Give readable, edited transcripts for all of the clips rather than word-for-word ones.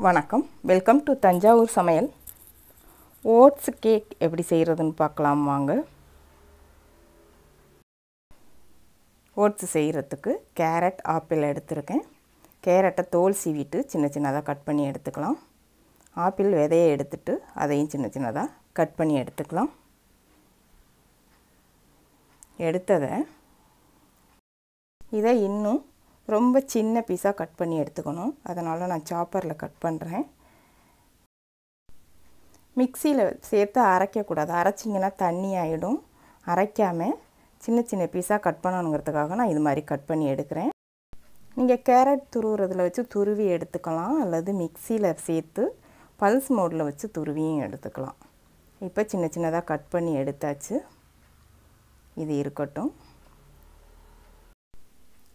வணக்கம், welcome to Thanjavur சமையல். Oats cake எப்படி செய்கிறதுன்னு பார்க்கலாம் வாங்க. ஓட்ஸ் செய்கிறதுக்கு கேரட், ஆப்பிள் எடுத்துருக்கேன். கேரட்டை தோல் சீவிட்டு சின்ன சின்னதாக கட் பண்ணி எடுத்துக்கலாம். ஆப்பிள் விதையை எடுத்துட்டு அதையும் சின்ன சின்னதாக கட் பண்ணி எடுத்துக்கலாம். இதை இன்னும் ரொம்ப சின்ன பீஸாக கட் பண்ணி எடுத்துக்கணும். அதனால் நான் சாப்பரில் கட் பண்ணுறேன். மிக்சியில் சேர்த்து அரைக்கக்கூடாது, அரைச்சிங்கன்னா தண்ணி ஆகிடும். அரைக்காமல் சின்ன சின்ன பீஸாக கட் பண்ணணுங்கிறதுக்காக நான் இது மாதிரி கட் பண்ணி எடுக்கிறேன். நீங்கள் கேரட் துருவுறதில் வச்சு துருவி எடுத்துக்கலாம், அல்லது மிக்சியில் சேர்த்து பல்ஸ் மோடில் வச்சு துருவியும் எடுத்துக்கலாம். இப்போ சின்ன சின்னதாக கட் பண்ணி எடுத்தாச்சு. இது இருக்கட்டும்.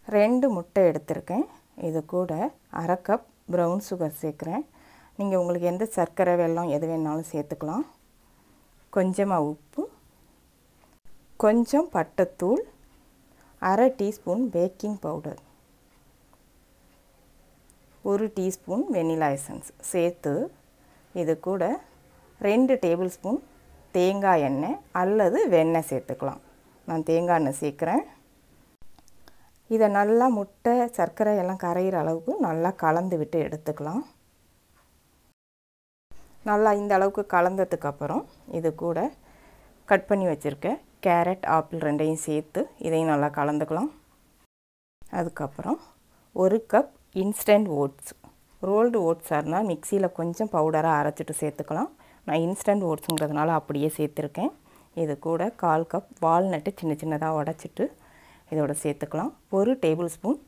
2 முட்டை எடுத்திருக்கேன். இது கூட அரை கப் ப்ரௌன் சுகர் சேர்க்குறேன். நீங்கள் உங்களுக்கு எந்த சர்க்கரை, வெல்லம் எது வேணாலும் சேர்த்துக்கலாம். கொஞ்சமாக உப்பு, கொஞ்சம் பட்டைத்தூள், அரை teaspoon baking powder, 1 teaspoon vanilla essence சேர்த்து இது கூட 2 டேபிள் ஸ்பூன் தேங்காய் எண்ணெய் அல்லது வெண்ணெய் சேர்த்துக்கலாம். நான் தேங்காய் எண்ணெய் சேர்க்குறேன். இதை நல்லா முட்டை, சர்க்கரை எல்லாம் கரையிற அளவுக்கு நல்லா கலந்து விட்டு எடுத்துக்கலாம். நல்லா இந்த அளவுக்கு கலந்ததுக்கப்புறம் இது கூட கட் பண்ணி வச்சுருக்க கேரட், ஆப்பிள் ரெண்டையும் சேர்த்து இதையும் நல்லா கலந்துக்கலாம். அதுக்கப்புறம் 1 கப் இன்ஸ்டன்ட் ஓட்ஸ், ரோல்டு ஓட்ஸாக இருந்தால் மிக்சியில் கொஞ்சம் பவுடராக அரைச்சிட்டு சேர்த்துக்கலாம். நான் இன்ஸ்டன்ட் ஓட்ஸுங்கிறதுனால அப்படியே சேர்த்துருக்கேன். இது கூட 1/4 கப் வால்நட்டு சின்ன சின்னதாக உடச்சிட்டு இதோட சேர்த்துக்கலாம். 1 டேபிள் ஸ்பூன்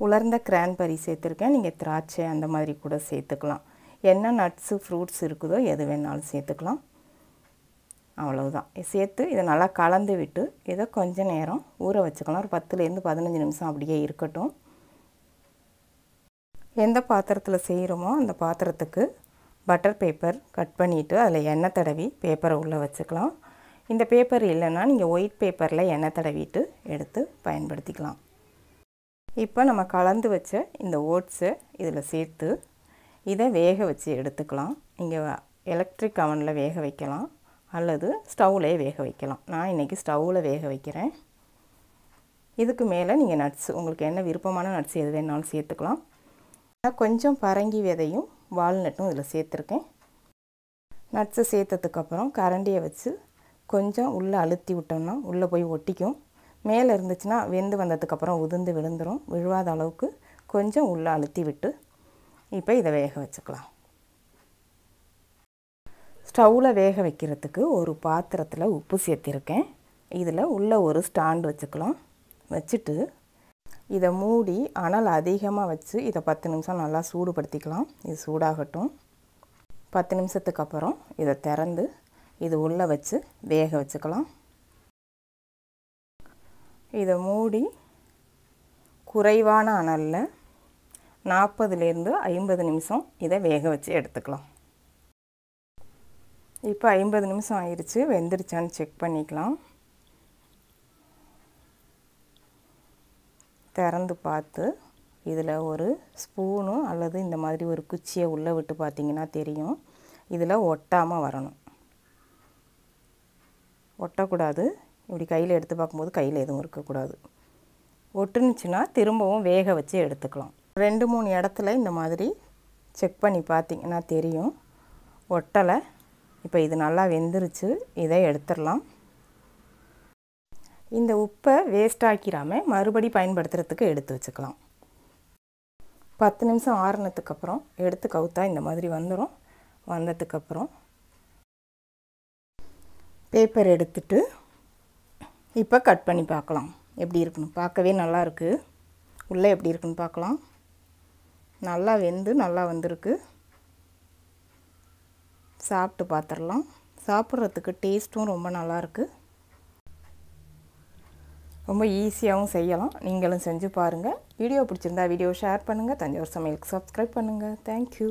உலர்ந்த கிரான்பெர்ரி சேர்த்துருக்கேன். நீங்கள் திராட்சை அந்த மாதிரி கூட சேர்த்துக்கலாம். என்ன நட்ஸு, ஃப்ரூட்ஸ் இருக்குதோ எது வேணாலும் சேர்த்துக்கலாம். அவ்வளவுதான். சேர்த்து இதை நல்லா கலந்து விட்டு இதை கொஞ்சம் நேரம் ஊற வச்சுக்கலாம். ஒரு 10லேருந்து 15 நிமிஷம் அப்படியே இருக்கட்டும். எந்த பாத்திரத்தில் செய்கிறோமோ அந்த பாத்திரத்துக்கு பட்டர் பேப்பர் கட் பண்ணிவிட்டு அதில் எண்ணெய் தடவி பேப்பரை உள்ளே வச்சுக்கலாம். இந்த பேப்பர் இல்லைன்னா நீங்கள் ஒயிட் பேப்பரில் எண்ணெய் தடவிட்டு எடுத்து பயன்படுத்திக்கலாம். இப்போ நம்ம கலந்து வச்ச இந்த ஓட்ஸை இதில் சேர்த்து இதை வேக வச்சு எடுத்துக்கலாம். நீங்கள் எலக்ட்ரிக் அவனில் வேக வைக்கலாம் அல்லது ஸ்டவ்லேயே வேக வைக்கலாம். நான் இன்றைக்கி ஸ்டவ்வில் வேக வைக்கிறேன். இதுக்கு மேலே நீங்கள் நட்ஸ், உங்களுக்கு என்ன விருப்பமான நட்ஸ் எது வேணாலும் சேர்த்துக்கலாம். நான் கொஞ்சம் பரங்கி விதையும் வால்நட்டும் இதில் சேர்த்துருக்கேன். நட்ஸை சேர்த்ததுக்கப்புறம் கரண்டியை வச்சு கொஞ்சம் உள்ளே அழுத்தி விட்டோம்னா உள்ளே போய் ஒட்டிக்கும். மேலே இருந்துச்சுன்னா வெந்து வந்ததுக்கப்புறம் உதிர்ந்து விழுந்துடும். விழுவாத அளவுக்கு கொஞ்சம் உள்ளே அழுத்தி விட்டு இப்போ இதை வேக வச்சுக்கலாம். ஸ்டவ்வில் வேக வைக்கிறதுக்கு ஒரு பாத்திரத்தில் உப்பு சேர்த்திருக்கேன். இதில் உள்ளே ஒரு ஸ்டாண்ட் வச்சுக்கலாம். வச்சுட்டு இதை மூடி அனல் அதிகமாக வச்சு இதை 10 நிமிஷம் நல்லா சூடுபடுத்திக்கலாம். இது சூடாகட்டும். 10 நிமிஷத்துக்கு அப்புறம் இதை திறந்து இது உள்ளே வச்சு வேக வச்சுக்கலாம். இதை மூடி குறைவான அனலில் 40லேருந்து 50 நிமிஷம் இதை வேக வச்சு எடுத்துக்கலாம். இப்போ 50 நிமிஷம் ஆயிடுச்சு. வெந்துருச்சான்னு செக் பண்ணிக்கலாம். திறந்து பார்த்து இதில் ஒரு ஸ்பூனு அல்லது இந்த மாதிரி ஒரு குச்சியை உள்ளே விட்டு பார்த்திங்கன்னா தெரியும். இதில் ஒட்டாமல் வரணும். ஒட்டக்கூடாது. இப்படி கையில் எடுத்து பார்க்கும்போது கையில் எதுவும் இருக்கக்கூடாது. ஒட்டுனுச்சுன்னா திரும்பவும் வேக வச்சு எடுத்துக்கலாம். 2-3 இடத்துல இந்த மாதிரி செக் பண்ணி பார்த்திங்கன்னா தெரியும் ஒட்டலை. இப்போ இது நல்லா வெந்துருச்சு. இதை எடுத்துடலாம். இந்த உப்பை வேஸ்ட் ஆக்கிடாமல் மறுபடி பயன்படுத்துறதுக்கு எடுத்து வச்சுக்கலாம். 10 நிமிஷம் ஆறுனதுக்கப்புறம் எடுத்து கவுத்தா இந்த மாதிரி வந்துடும். வந்ததுக்கப்புறம் பேப்பர் எடுத்துட்டு இப்போ கட் பண்ணி பார்க்கலாம் எப்படி இருக்குன்னு. பார்க்கவே நல்லாயிருக்கு. உள்ளே எப்படி இருக்குன்னு பார்க்கலாம். நல்லா வெந்து நல்லா வந்திருக்கு. சாப்பிட்டு பார்த்துடலாம். சாப்பிட்றதுக்கு டேஸ்ட்டும் ரொம்ப நல்லாயிருக்கு. ரொம்ப ஈஸியாகவும் செய்யலாம். நீங்களும் செஞ்சு பாருங்கள். வீடியோ பிடிச்சிருந்தா வீடியோ ஷேர் பண்ணுங்கள். தஞ்சாவூர் சமையலுக்கு சப்ஸ்கிரைப் பண்ணுங்கள். தேங்க்யூ.